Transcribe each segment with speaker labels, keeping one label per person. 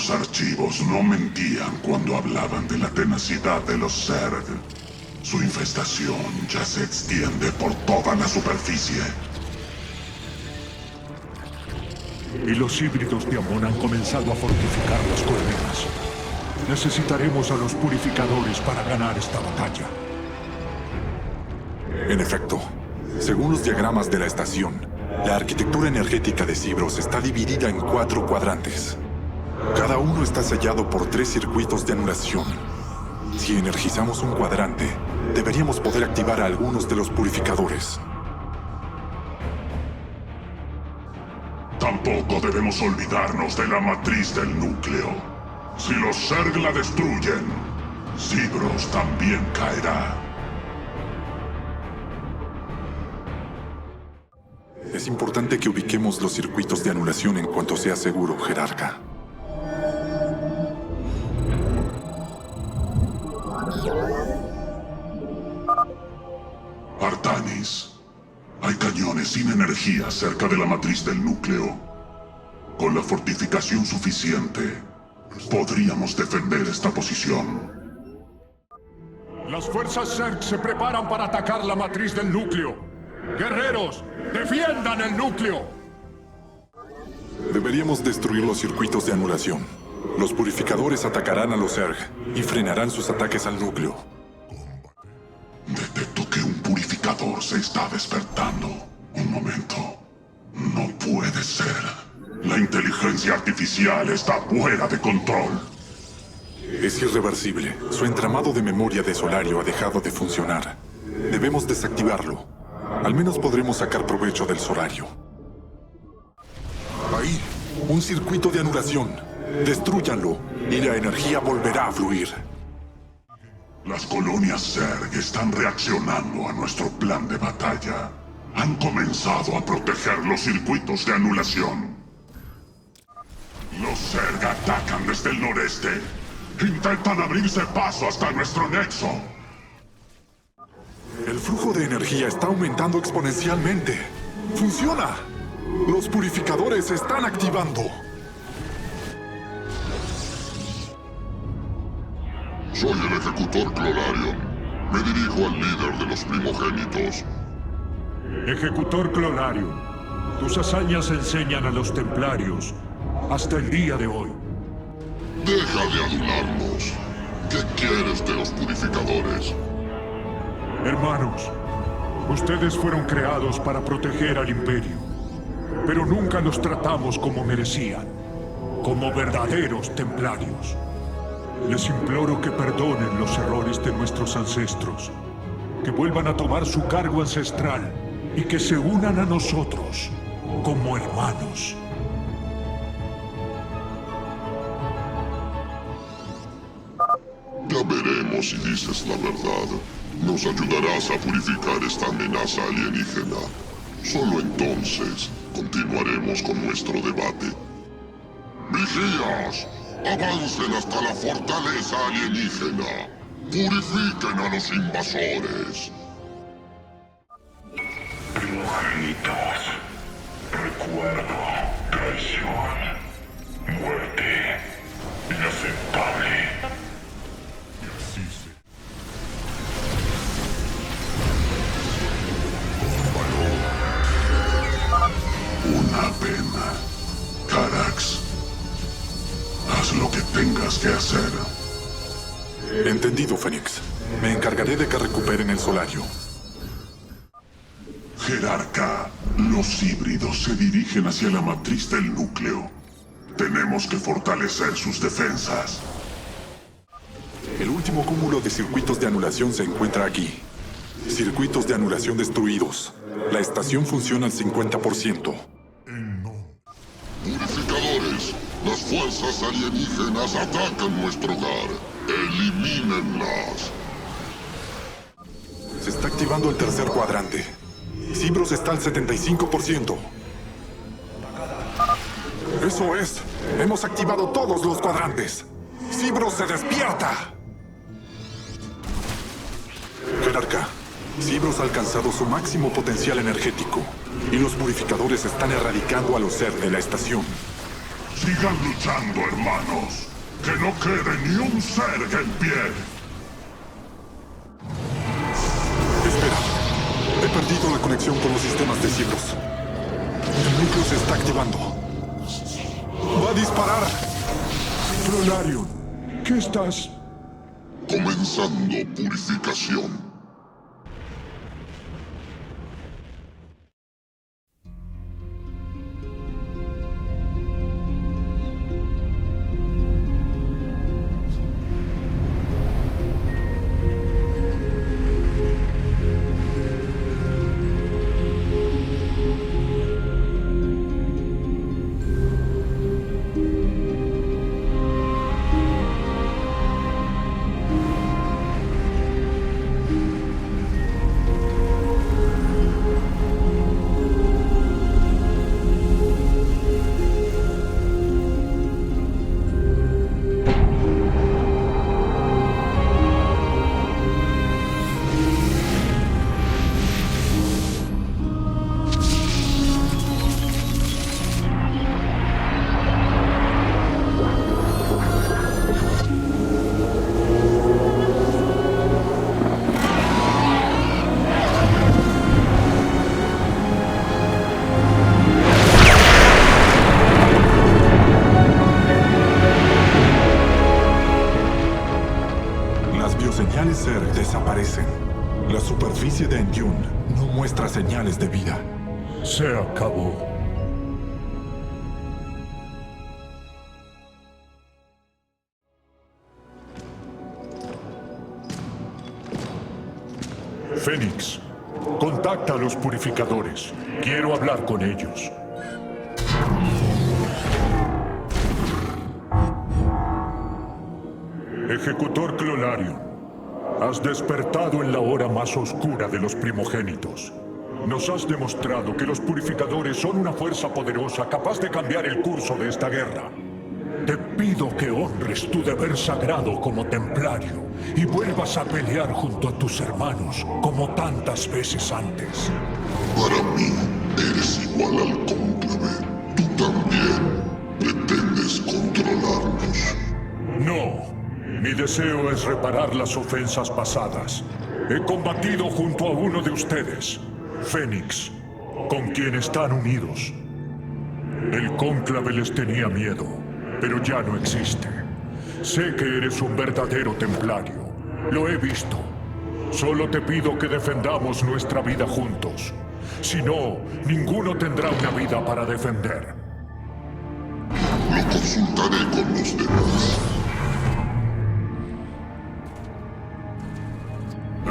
Speaker 1: Los archivos no mentían cuando hablaban de la tenacidad de los Zerg. Su infestación ya se extiende por toda la superficie.
Speaker 2: Y los híbridos de Amon han comenzado a fortificar las colmenas. Necesitaremos a los purificadores para ganar esta batalla.
Speaker 3: En efecto, según los diagramas de la estación, la arquitectura energética de Cibros está dividida en 4 cuadrantes. Cada uno está sellado por 3 circuitos de anulación. Si energizamos un cuadrante, deberíamos poder activar a algunos de los purificadores.
Speaker 1: Tampoco debemos olvidarnos de la matriz del núcleo. Si los Zerg la destruyen, Cibros también caerá.
Speaker 3: Es importante que ubiquemos los circuitos de anulación en cuanto sea seguro, jerarca.
Speaker 1: Artanis, hay cañones sin energía cerca de la matriz del núcleo. Con la fortificación suficiente, podríamos defender esta posición.
Speaker 2: Las fuerzas Zerg se preparan para atacar la matriz del núcleo. ¡Guerreros, defiendan el núcleo!
Speaker 3: Deberíamos destruir los circuitos de anulación. Los purificadores atacarán a los Zerg y frenarán sus ataques al núcleo.
Speaker 1: Detecto que un purificador se está despertando. Un momento. No puede ser. La inteligencia artificial está fuera de control.
Speaker 3: Es irreversible. Su entramado de memoria de Solario ha dejado de funcionar. Debemos desactivarlo. Al menos podremos sacar provecho del Solario. Ahí, un circuito de anulación. Destrúyanlo y la energía volverá a fluir.
Speaker 1: Las colonias Zerg están reaccionando a nuestro plan de batalla. Han comenzado a proteger los circuitos de anulación. Los Zerg atacan desde el noreste. Intentan abrirse paso hasta nuestro nexo.
Speaker 3: El flujo de energía está aumentando exponencialmente. ¡Funciona! Los purificadores se están activando.
Speaker 1: Soy el ejecutor Clonarion. Me dirijo al líder de los primogénitos.
Speaker 2: Ejecutor Clonarion, tus hazañas enseñan a los templarios hasta el día de hoy.
Speaker 1: Deja de adularnos. ¿Qué quieres de los purificadores?
Speaker 2: Hermanos, ustedes fueron creados para proteger al Imperio, pero nunca los tratamos como merecían, como verdaderos templarios. Les imploro que perdonen los errores de nuestros ancestros, que vuelvan a tomar su cargo ancestral y que se unan a nosotros como hermanos.
Speaker 1: Ya veremos si dices la verdad. Nos ayudarás a purificar esta amenaza alienígena. Solo entonces continuaremos con nuestro debate. ¡Vigías! ¡Avancen hasta la fortaleza alienígena! ¡Purifiquen a los invasores!
Speaker 4: Primogénitos, recuerdo, traición, muerte, inaceptable.
Speaker 2: Y así se...
Speaker 1: Una pena. Carax, haz lo que tengas que hacer.
Speaker 3: Entendido, Fénix. Me encargaré de que recuperen el Solario.
Speaker 1: Jerarca, los híbridos se dirigen hacia la matriz del núcleo. Tenemos que fortalecer sus defensas.
Speaker 3: El último cúmulo de circuitos de anulación se encuentra aquí. Circuitos de anulación destruidos. La estación funciona al 50%.
Speaker 1: Purificadores, las fuerzas alienígenas atacan nuestro hogar. Elimínenlas.
Speaker 3: Se está activando el tercer cuadrante. Cibros está al 75%. ¡Eso es! ¡Hemos activado todos los cuadrantes! ¡Cibros se despierta! Jerarca, Cibros ha alcanzado su máximo potencial energético y los purificadores están erradicando a los Zerg de la estación.
Speaker 1: Sigan luchando, hermanos. Que no quede ni un Zerg en pie.
Speaker 3: Espera. He perdido la conexión con los sistemas de Cibros. El núcleo se está activando. ¡Va a disparar!
Speaker 2: Clolarion, ¿qué estás?
Speaker 1: Comenzando purificación.
Speaker 3: Zerg desaparecen. La superficie de Endyun no muestra señales de vida.
Speaker 2: Se acabó. Fénix, contacta a los purificadores. Quiero hablar con ellos. Ejecutor Clolarion, has despertado en la hora más oscura de los primogénitos. Nos has demostrado que los purificadores son una fuerza poderosa capaz de cambiar el curso de esta guerra. Te pido que honres tu deber sagrado como templario y vuelvas a pelear junto a tus hermanos como tantas veces antes.
Speaker 1: Para mí, eres igual al cónclave. Tú también pretendes controlarnos.
Speaker 2: No. Mi deseo es reparar las ofensas pasadas. He combatido junto a uno de ustedes, Fénix, con quien están unidos. El cónclave les tenía miedo, pero ya no existe. Sé que eres un verdadero templario. Lo he visto. Solo te pido que defendamos nuestra vida juntos. Si no, ninguno tendrá una vida para defender.
Speaker 1: Lo consultaré con los demás.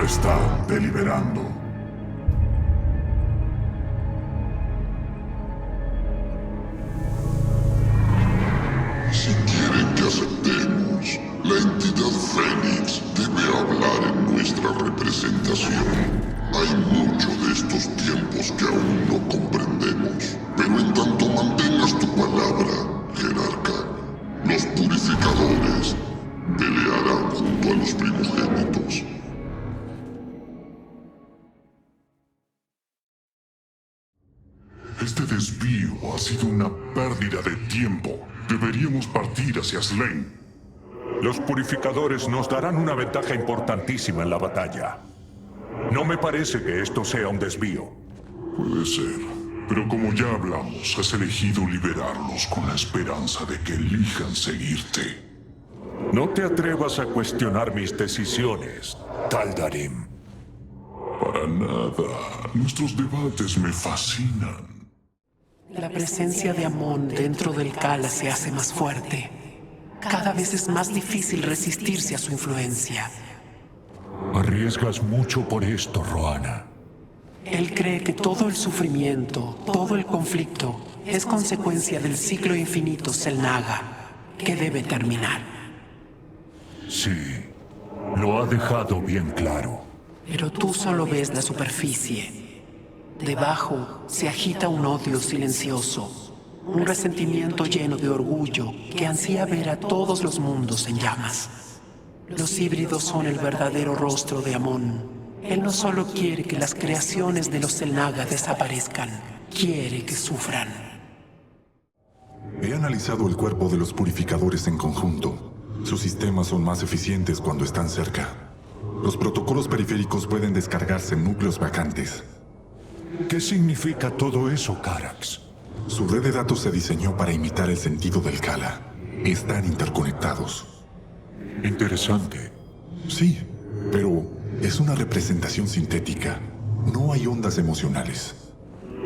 Speaker 1: Está deliberando. Si quieren que aceptemos, la entidad Fénix debe hablar en nuestra representación. Hay mucho de estos tiempos que aún no comprendemos, pero en tanto mantengas tu palabra, jerarca, los purificadores pelearán junto a los primogénitos. Este desvío ha sido una pérdida de tiempo. Deberíamos partir hacia Slayn.
Speaker 2: Los purificadores nos darán una ventaja importantísima en la batalla. No me parece que esto sea un desvío.
Speaker 1: Puede ser, pero como ya hablamos, has elegido liberarlos con la esperanza de que elijan seguirte.
Speaker 2: No te atrevas a cuestionar mis decisiones, Taldarim.
Speaker 1: Para nada. Nuestros debates me fascinan.
Speaker 5: La presencia de Amon dentro del Khala se hace más fuerte. Cada vez es más difícil resistirse a su influencia.
Speaker 2: Arriesgas mucho por esto, Roana.
Speaker 5: Él cree que todo el sufrimiento, todo el conflicto, es consecuencia del ciclo infinito Xel'Naga, que debe terminar.
Speaker 2: Sí, lo ha dejado bien claro.
Speaker 5: Pero tú solo ves la superficie. Debajo se agita un odio silencioso, un resentimiento lleno de orgullo que ansía ver a todos los mundos en llamas. Los híbridos son el verdadero rostro de Amon. Él no solo quiere que las creaciones de los Xel'Naga desaparezcan, quiere que sufran.
Speaker 3: He analizado el cuerpo de los purificadores en conjunto. Sus sistemas son más eficientes cuando están cerca. Los protocolos periféricos pueden descargarse en núcleos vacantes.
Speaker 2: ¿Qué significa todo eso, Carax?
Speaker 3: Su red de datos se diseñó para imitar el sentido del Kala. Están interconectados.
Speaker 2: Interesante.
Speaker 3: Sí, pero es una representación sintética. No hay ondas emocionales.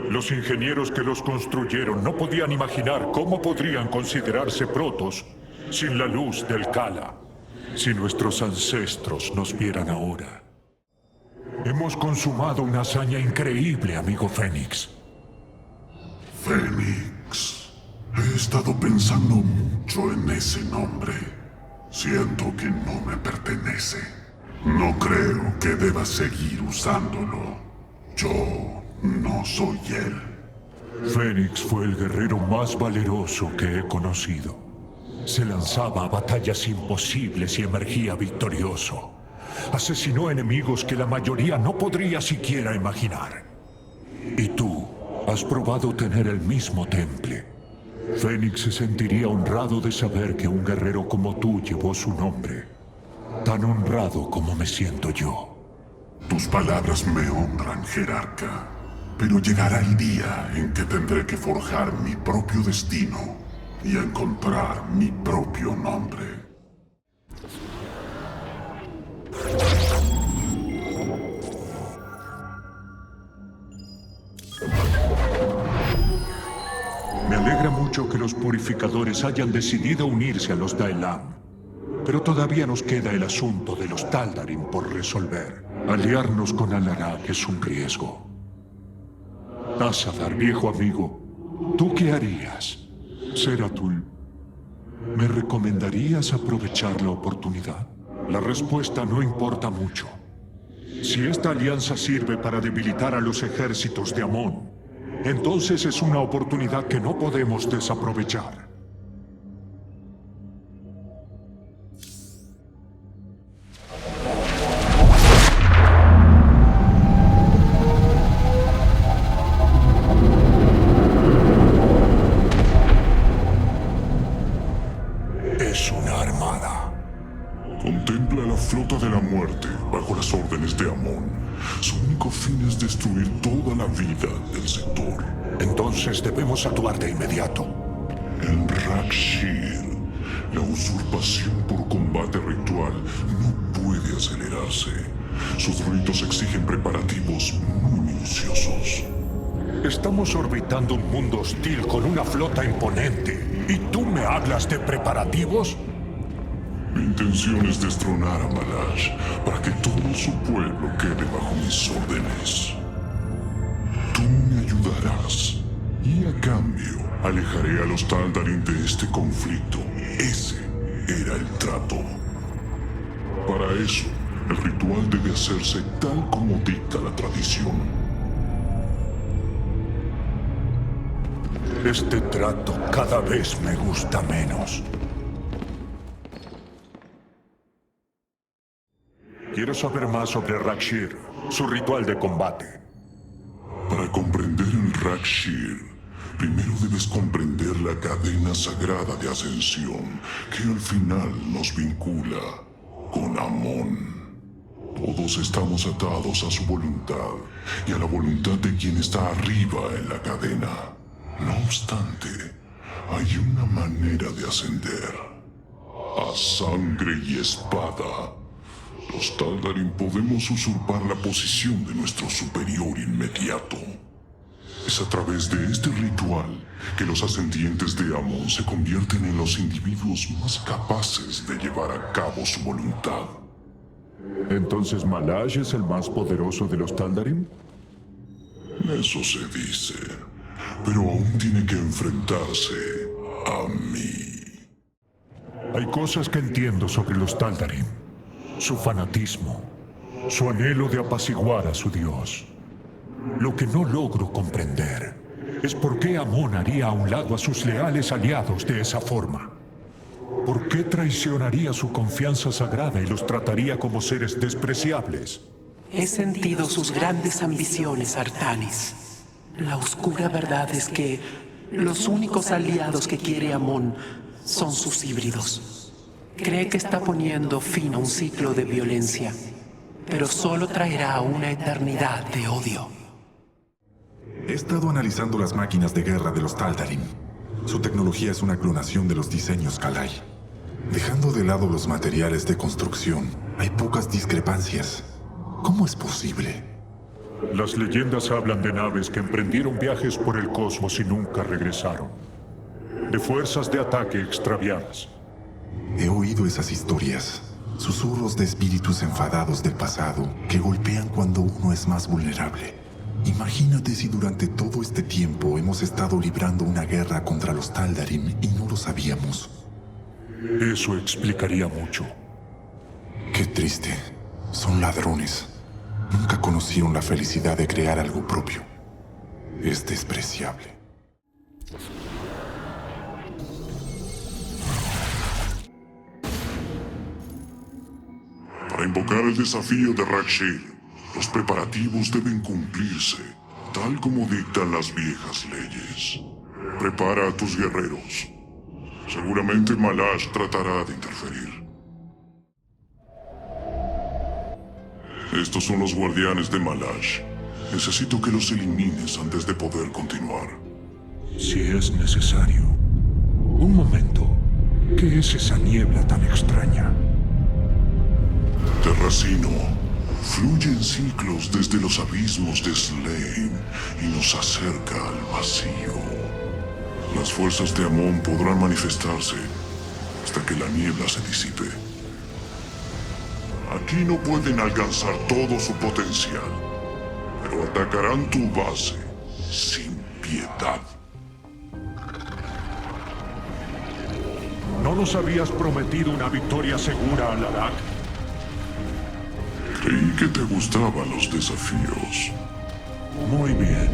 Speaker 2: Los ingenieros que los construyeron no podían imaginar cómo podrían considerarse protos sin la luz del Kala. Si nuestros ancestros nos vieran ahora. Hemos consumado una hazaña increíble, amigo Fénix.
Speaker 1: Fénix. He estado pensando mucho en ese nombre. Siento que no me pertenece. No creo que deba seguir usándolo. Yo no soy él.
Speaker 2: Fénix fue el guerrero más valeroso que he conocido. Se lanzaba a batallas imposibles y emergía victorioso. Asesinó enemigos que la mayoría no podría siquiera imaginar. Y tú has probado tener el mismo temple. Fénix se sentiría honrado de saber que un guerrero como tú llevó su nombre. Tan honrado como me siento yo.
Speaker 1: Tus palabras me honran, jerarca. Pero llegará el día en que tendré que forjar mi propio destino y encontrar mi propio nombre.
Speaker 2: Me alegra mucho que los purificadores hayan decidido unirse a los Daelan. Pero todavía nos queda el asunto de los Taldarim por resolver. Aliarnos con Alarak es un riesgo. Azadar, viejo amigo, ¿tú qué harías? Zeratul, ¿me recomendarías aprovechar la oportunidad? La respuesta no importa mucho. Si esta alianza sirve para debilitar a los ejércitos de Amón, entonces es una oportunidad que no podemos desaprovechar. Es una armada.
Speaker 1: Contempla la flota de la muerte bajo las órdenes de Amón. Su único fin es destruir toda la vida del sector.
Speaker 2: Entonces debemos actuar de inmediato.
Speaker 1: En Rak'Shir, la usurpación por combate ritual no puede acelerarse. Sus ritos exigen preparativos muy minuciosos.
Speaker 2: Estamos orbitando un mundo hostil con una flota imponente. ¿Y tú me hablas de preparativos?
Speaker 1: Mi intención es destronar a Malash para que todo su pueblo quede bajo mis órdenes. Tú me ayudarás y a cambio alejaré a los Taldarim de este conflicto. Ese era el trato. Para eso, el ritual debe hacerse tal como dicta la tradición.
Speaker 2: Este trato cada vez me gusta menos. Quiero saber más sobre Rak'Shir, su ritual de combate.
Speaker 1: Para comprender el Rak'Shir, primero debes comprender la cadena sagrada de ascensión que al final nos vincula con Amón. Todos estamos atados a su voluntad y a la voluntad de quien está arriba en la cadena. No obstante, hay una manera de ascender. A sangre y espada. Los Taldarim podemos usurpar la posición de nuestro superior inmediato. Es a través de este ritual que los ascendientes de Amón se convierten en los individuos más capaces de llevar a cabo su voluntad.
Speaker 2: ¿Entonces Malash es el más poderoso de los Taldarim?
Speaker 1: Eso se dice, pero aún tiene que enfrentarse a mí.
Speaker 2: Hay cosas que entiendo sobre los Taldarim. Su fanatismo, su anhelo de apaciguar a su dios. Lo que no logro comprender es por qué Amón haría a un lado a sus leales aliados de esa forma. ¿Por qué traicionaría su confianza sagrada y los trataría como seres despreciables?
Speaker 5: He sentido sus grandes ambiciones, Artanis. La oscura verdad es que Los únicos aliados que quiere Amon son sus híbridos. Cree que está poniendo fin a un ciclo de violencia, pero solo traerá una eternidad de odio.
Speaker 3: He estado analizando las máquinas de guerra de los Taldarim. Su tecnología es una clonación de los diseños Kalai. Dejando de lado los materiales de construcción, hay pocas discrepancias. ¿Cómo es posible?
Speaker 2: Las leyendas hablan de naves que emprendieron viajes por el cosmos y nunca regresaron. De fuerzas de ataque extraviadas.
Speaker 3: He oído esas historias. Susurros de espíritus enfadados del pasado que golpean cuando uno es más vulnerable. Imagínate si durante todo este tiempo hemos estado librando una guerra contra los Taldarim y no lo sabíamos.
Speaker 2: Eso explicaría mucho.
Speaker 3: Qué triste. Son ladrones. Nunca conocieron la felicidad de crear algo propio. Es despreciable.
Speaker 1: Para invocar el desafío de Rak'Shir, los preparativos deben cumplirse, tal como dictan las viejas leyes. Prepara a tus guerreros. Seguramente Malash tratará de interferir. Estos son los guardianes de Malash. Necesito que los elimines antes de poder continuar.
Speaker 2: Si es necesario. Un momento. ¿Qué es esa niebla tan extraña?
Speaker 1: Terracino fluye en ciclos desde los abismos de Slayn y nos acerca al vacío. Las fuerzas de Amon podrán manifestarse hasta que la niebla se disipe. Aquí no pueden alcanzar todo su potencial, pero atacarán tu base sin piedad.
Speaker 2: ¿No nos habías prometido una victoria segura, Alarak?
Speaker 1: Creí que te gustaban los desafíos.
Speaker 2: Muy bien.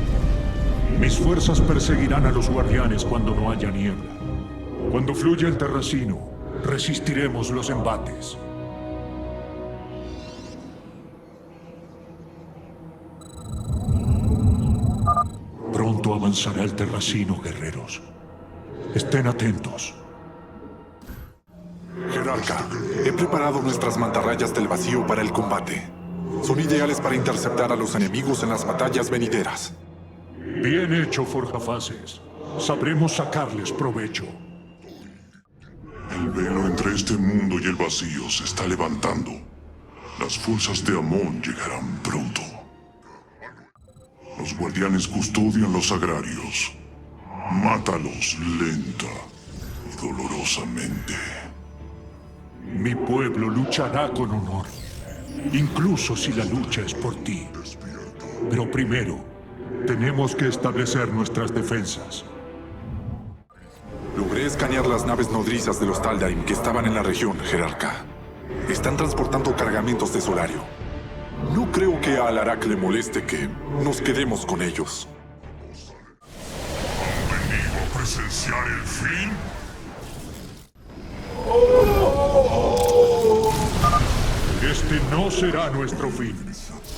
Speaker 2: Mis fuerzas perseguirán a los guardianes cuando no haya niebla. Cuando fluya el terracino, resistiremos los embates. Pronto avanzará el terracino, guerreros. Estén atentos.
Speaker 3: Jerarca, he preparado nuestras mantarrayas del vacío para el combate. Son ideales para interceptar a los enemigos en las batallas venideras.
Speaker 2: Bien hecho, Forjafaces. Sabremos sacarles provecho.
Speaker 1: El velo entre este mundo y el vacío se está levantando. Las fuerzas de Amon llegarán pronto. Los guardianes custodian los agrarios. Mátalos lenta y dolorosamente.
Speaker 2: Mi pueblo luchará con honor, incluso si la lucha es por ti. Pero primero, tenemos que establecer nuestras defensas.
Speaker 3: Logré escanear las naves nodrizas de los Taldarim que estaban en la región, Jerarca. Están transportando cargamentos de Solario. No creo que a Alarak le moleste que nos quedemos con ellos.
Speaker 1: ¿Han venido a presenciar el fin?
Speaker 2: Este no será nuestro fin.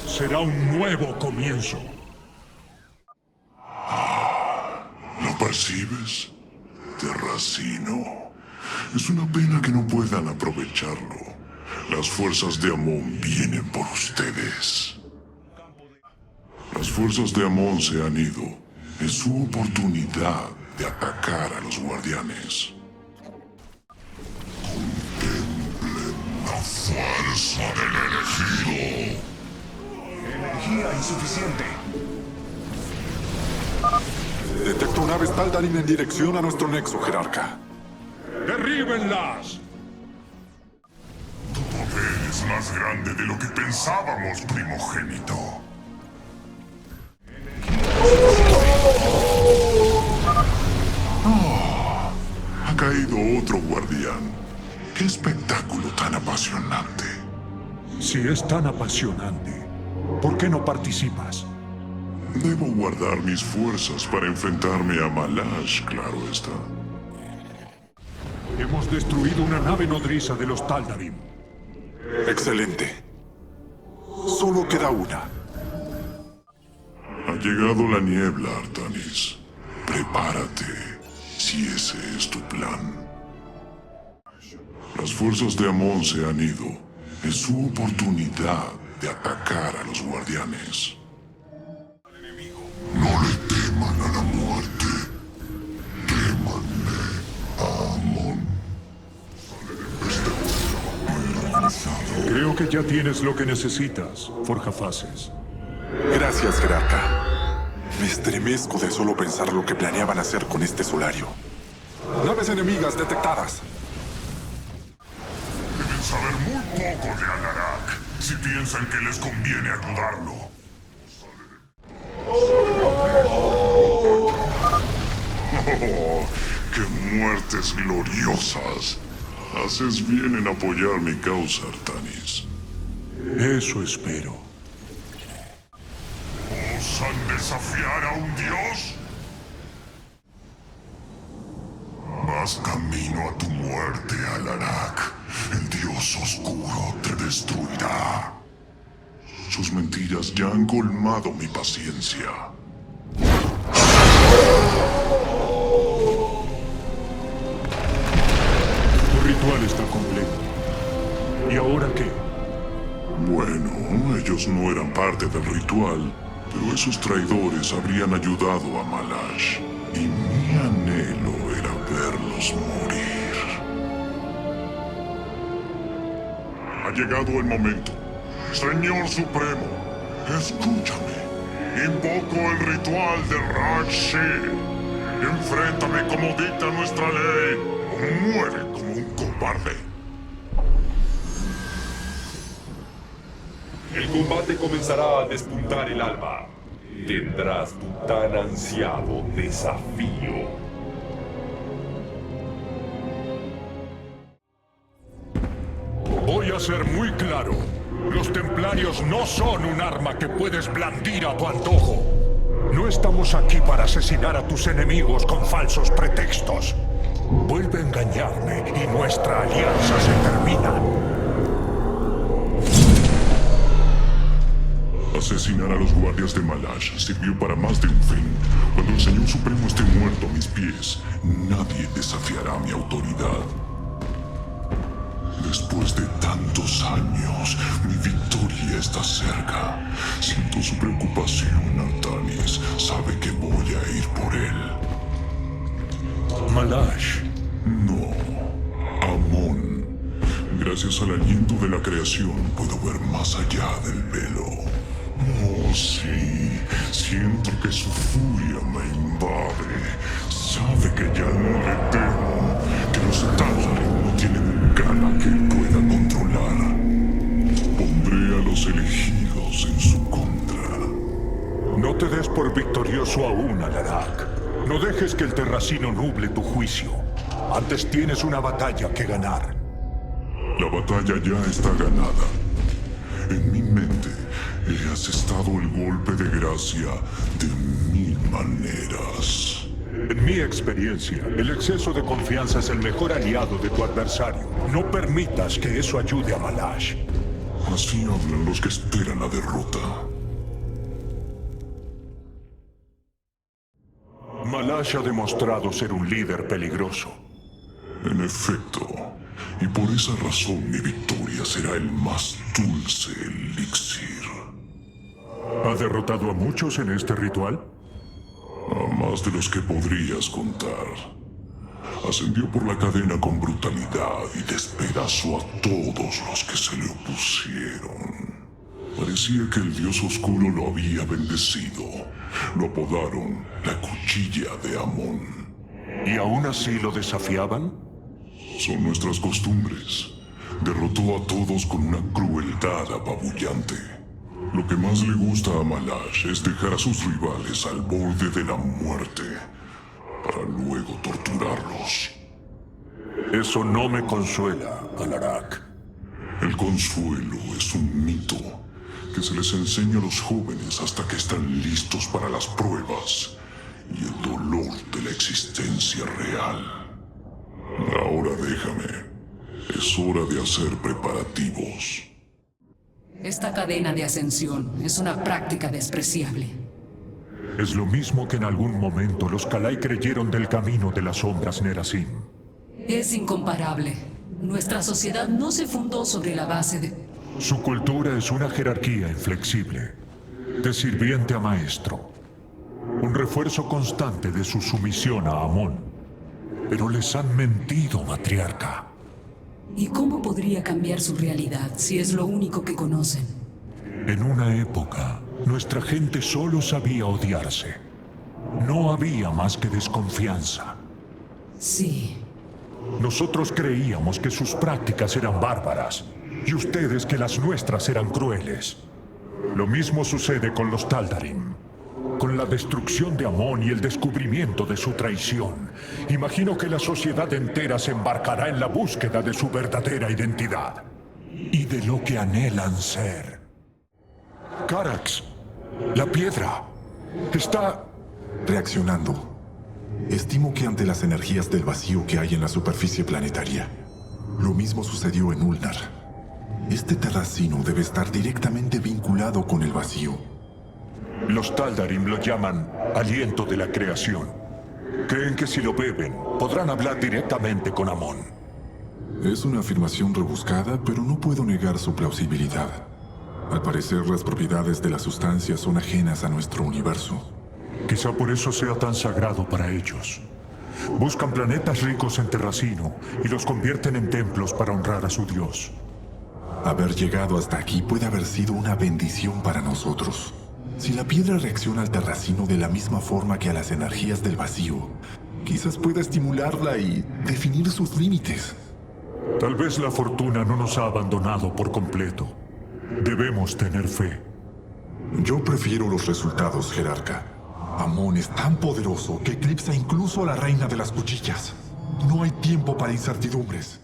Speaker 2: Será un nuevo comienzo.
Speaker 1: ¿Lo percibes? Terracino. Es una pena que no puedan aprovecharlo. Las fuerzas de Amon vienen por ustedes. Las fuerzas de Amon se han ido. Es su oportunidad de atacar a los guardianes. Contemplen la fuerza del elegido.
Speaker 6: Energía insuficiente.
Speaker 3: Detecto naves Taldarim en dirección a nuestro nexo, Jerarca.
Speaker 2: ¡Derríbenlas!
Speaker 1: Tu poder es más grande de lo que pensábamos, primogénito. Ha caído otro guardián. ¡Qué espectáculo tan apasionante!
Speaker 2: Si es tan apasionante, ¿por qué no participas?
Speaker 1: Debo guardar mis fuerzas para enfrentarme a Malash, claro está.
Speaker 2: Hemos destruido una nave nodriza de los Taldarim.
Speaker 3: Excelente. Solo queda una.
Speaker 1: Ha llegado la niebla, Artanis. Prepárate, si ese es tu plan. Las fuerzas de Amon se han ido. Es su oportunidad de atacar a los guardianes. No le teman a la muerte. Témanle a Amon.
Speaker 2: Creo que ya tienes lo que necesitas, Forjafaces.
Speaker 3: Gracias, jerarca. Me estremezco de solo pensar lo que planeaban hacer con este solario. Naves enemigas detectadas.
Speaker 1: Deben saber muy poco de Alarak si piensan que les conviene ayudarlo. Oh, ¡qué muertes gloriosas! Haces bien en apoyar mi causa, Artanis.
Speaker 2: Eso espero.
Speaker 1: ¿Osan desafiar a un dios? Vas camino a tu muerte, Alarak. El dios oscuro te destruirá. Sus mentiras ya han colmado mi paciencia.
Speaker 2: Tu ritual está completo. ¿Y ahora qué?
Speaker 1: Bueno, ellos no eran parte del ritual, pero esos traidores habrían ayudado a Malash. Y mi anhelo era verlos morir. Ha llegado el momento. Señor Supremo, escúchame. Invoco el ritual de Rakshi. Enfréntame como dicta nuestra ley, o muere como un cobarde.
Speaker 7: El combate comenzará al despuntar el alba. Tendrás tu tan ansiado desafío.
Speaker 2: Voy a ser muy claro. Los templarios no son un arma que puedes blandir a tu antojo. No estamos aquí para asesinar a tus enemigos con falsos pretextos. Vuelve a engañarme y nuestra alianza se termina.
Speaker 1: Asesinar a los guardias de Malash sirvió para más de un fin. Cuando el Señor Supremo esté muerto a mis pies, nadie desafiará mi autoridad. Después de tantos años, mi victoria está cerca. Siento su preocupación, Artanis. Sabe que voy a ir por él.
Speaker 2: Malash.
Speaker 1: No, Amon. Gracias al aliento de la creación, puedo ver más allá del velo. Oh, sí. Siento que su furia me invade. Sabe que ya no le temo. Que los Tal'Darim no tienen un Gala que él pueda controlar. Pondré a los elegidos en su contra.
Speaker 2: No te des por victorioso aún, Alarak. No dejes que el Terracino nuble tu juicio. Antes tienes una batalla que ganar.
Speaker 1: La batalla ya está ganada. En mi mente he asestado el golpe de gracia de 1000 maneras.
Speaker 2: En mi experiencia, el exceso de confianza es el mejor aliado de tu adversario. No permitas que eso ayude a Malash.
Speaker 1: Así hablan los que esperan la derrota.
Speaker 2: Malash ha demostrado ser un líder peligroso.
Speaker 1: En efecto, y por esa razón mi victoria será el más dulce elixir.
Speaker 2: ¿Ha derrotado a muchos en este ritual?
Speaker 1: A más de los que podrías contar. Ascendió por la cadena con brutalidad y despedazó a todos los que se le opusieron. Parecía que el dios oscuro lo había bendecido. Lo apodaron la cuchilla de Amon.
Speaker 2: ¿Y aún así lo desafiaban?
Speaker 1: Son nuestras costumbres. Derrotó a todos con una crueldad apabullante. Lo que más le gusta a Malash es dejar a sus rivales al borde de la muerte, para luego torturarlos.
Speaker 2: Eso no me consuela, Alarak.
Speaker 1: El consuelo es un mito que se les enseña a los jóvenes hasta que están listos para las pruebas y el dolor de la existencia real. Ahora déjame. Es hora de hacer preparativos.
Speaker 8: Esta cadena de ascensión es una práctica despreciable.
Speaker 2: Es lo mismo que en algún momento los Kalai creyeron del camino de las sombras Nerasin.
Speaker 8: Es incomparable. Nuestra sociedad no se fundó sobre la base de...
Speaker 2: Su cultura es una jerarquía inflexible, de sirviente a maestro. Un refuerzo constante de su sumisión a Amon. Pero les han mentido, matriarca.
Speaker 8: ¿Y cómo podría cambiar su realidad si es lo único que conocen?
Speaker 2: En una época, nuestra gente solo sabía odiarse. No había más que desconfianza.
Speaker 8: Sí.
Speaker 2: Nosotros creíamos que sus prácticas eran bárbaras, y ustedes que las nuestras eran crueles. Lo mismo sucede con los Taldarim. Con la destrucción de Amon y el descubrimiento de su traición, imagino que la sociedad entera se embarcará en la búsqueda de su verdadera identidad y de lo que anhelan ser. Carax, la piedra, está
Speaker 3: reaccionando. Estimo que ante las energías del vacío que hay en la superficie planetaria, lo mismo sucedió en Ulnar. Este terracino debe estar directamente vinculado con el vacío.
Speaker 2: Los Taldarim lo llaman aliento de la creación. Creen que si lo beben, podrán hablar directamente con Amon.
Speaker 3: Es una afirmación rebuscada, pero no puedo negar su plausibilidad. Al parecer, las propiedades de la sustancia son ajenas a nuestro universo.
Speaker 2: Quizá por eso sea tan sagrado para ellos. Buscan planetas ricos en terracino y los convierten en templos para honrar a su dios.
Speaker 3: Haber llegado hasta aquí puede haber sido una bendición para nosotros. Si la piedra reacciona al terracino de la misma forma que a las energías del vacío, quizás pueda estimularla y definir sus límites.
Speaker 2: Tal vez la fortuna no nos ha abandonado por completo. Debemos tener fe.
Speaker 3: Yo prefiero los resultados, jerarca. Amon es tan poderoso que eclipsa incluso a la reina de las cuchillas. No hay tiempo para incertidumbres.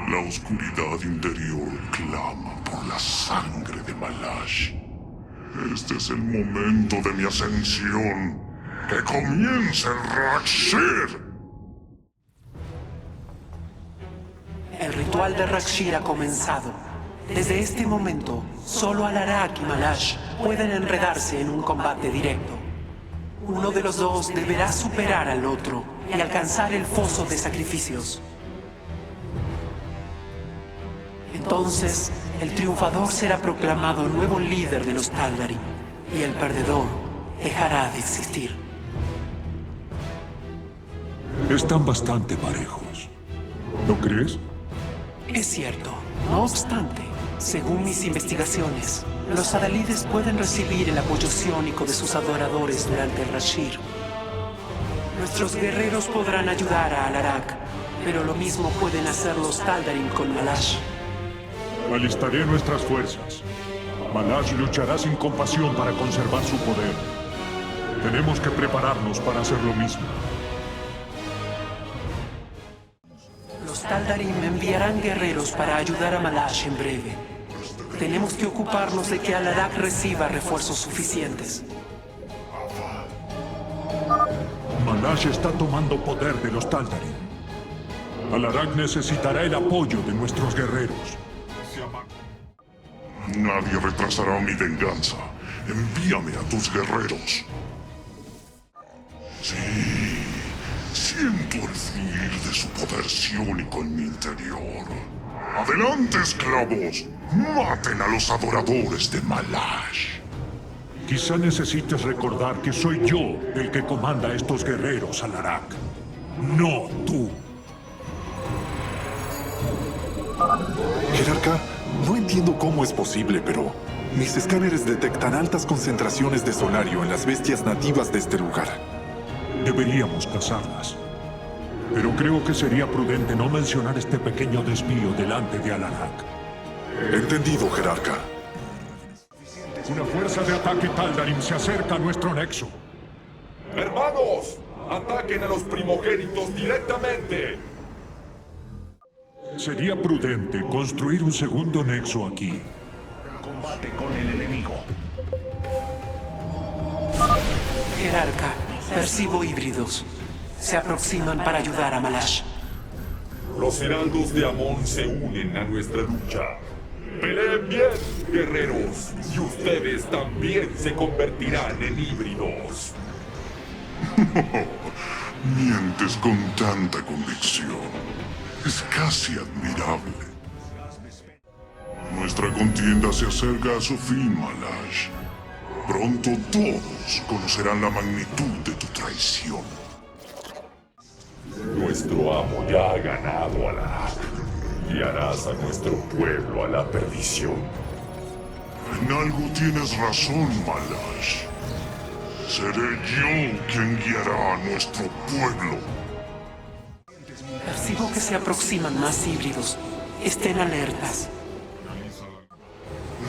Speaker 1: La oscuridad interior clama por la sangre de Malash. Este es el momento de mi ascensión. ¡Que comience Rakshir!
Speaker 5: El ritual de Rakshir ha comenzado. Desde este momento, solo Alarak y Malash pueden enredarse en un combate directo. Uno de los dos deberá superar al otro y alcanzar el foso de sacrificios. Entonces, el triunfador será proclamado nuevo líder de los Taldarim, y el perdedor dejará de existir.
Speaker 2: Están bastante parejos. ¿No crees?
Speaker 5: Es cierto. No obstante, según mis investigaciones, los adalides pueden recibir el apoyo psiónico de sus adoradores durante el Rashir. Nuestros guerreros podrán ayudar a Alarak, pero lo mismo pueden hacer los Taldarim con Malash.
Speaker 2: Alistaré nuestras fuerzas. Malash luchará sin compasión para conservar su poder. Tenemos que prepararnos para hacer lo mismo.
Speaker 5: Los Taldarim enviarán guerreros para ayudar a Malash en breve. Tenemos que ocuparnos de que Alarak reciba refuerzos suficientes.
Speaker 2: Malash está tomando poder de los Taldarim. Alarak necesitará el apoyo de nuestros guerreros.
Speaker 1: Nadie retrasará mi venganza. Envíame a tus guerreros. Sí, siento el fluir de su poder psiónico en mi interior. ¡Adelante, esclavos! ¡Maten a los adoradores de Malash!
Speaker 2: Quizá necesites recordar que soy yo el que comanda a estos guerreros, Alarak. No tú.
Speaker 3: Jerarca, no entiendo cómo es posible, pero mis escáneres detectan altas concentraciones de solario en las bestias nativas de este lugar.
Speaker 2: Deberíamos cazarlas. Pero creo que sería prudente no mencionar este pequeño desvío delante de Alarak.
Speaker 3: Entendido, jerarca.
Speaker 2: Una fuerza de ataque Taldarim se acerca a nuestro nexo.
Speaker 7: ¡Hermanos! ¡Ataquen a los primogénitos directamente!
Speaker 2: Sería prudente construir un segundo nexo aquí.
Speaker 6: Combate con el enemigo.
Speaker 5: Jerarca, percibo híbridos. Se aproximan para ayudar a Malash.
Speaker 7: Los heraldos de Amon se unen a nuestra lucha. Peleen bien, guerreros, y ustedes también se convertirán en híbridos.
Speaker 1: Mientes con tanta convicción. Es casi admirable. Nuestra contienda se acerca a su fin, Malash. Pronto todos conocerán la magnitud de tu traición.
Speaker 7: Nuestro amo ya ha ganado, Alak. Guiarás a nuestro pueblo a la perdición.
Speaker 1: En algo tienes razón, Malash. Seré yo quien guiará a nuestro pueblo.
Speaker 5: Percibo que se aproximan más híbridos. Estén alertas.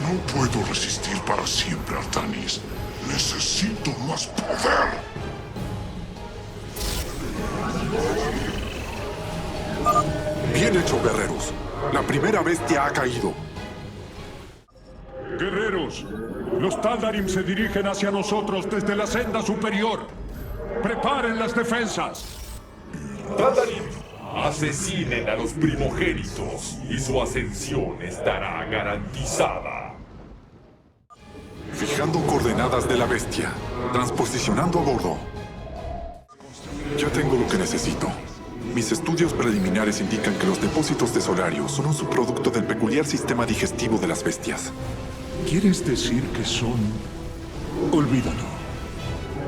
Speaker 1: No puedo resistir para siempre, Artanis. Necesito más poder.
Speaker 3: Bien hecho, guerreros. La primera bestia ha caído.
Speaker 2: Guerreros, los Taldarim se dirigen hacia nosotros desde la senda superior. ¡Preparen las defensas!
Speaker 7: Taldarim, asesinen a los primogénitos y su ascensión estará garantizada.
Speaker 3: Fijando coordenadas de la bestia. Transposicionando a bordo. Ya tengo lo que necesito. Mis estudios preliminares indican que los depósitos de Solario son un subproducto del peculiar sistema digestivo de las bestias.
Speaker 2: ¿Quieres decir que son...? Olvídalo.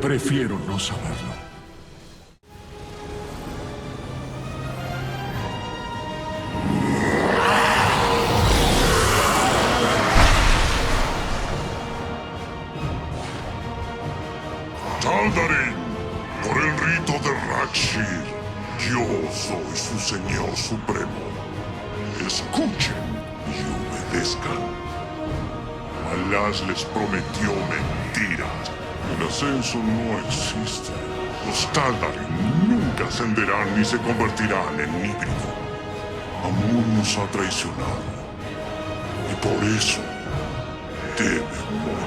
Speaker 2: Prefiero no saberlo.
Speaker 1: Taldarim, por el rito de Rakshir, yo soy su Señor Supremo. Escuchen y obedezcan. Malash les prometió mentiras. El ascenso no existe. Los Taldarim nunca ascenderán ni se convertirán en híbrido. Amun nos ha traicionado. Y por eso debe morir.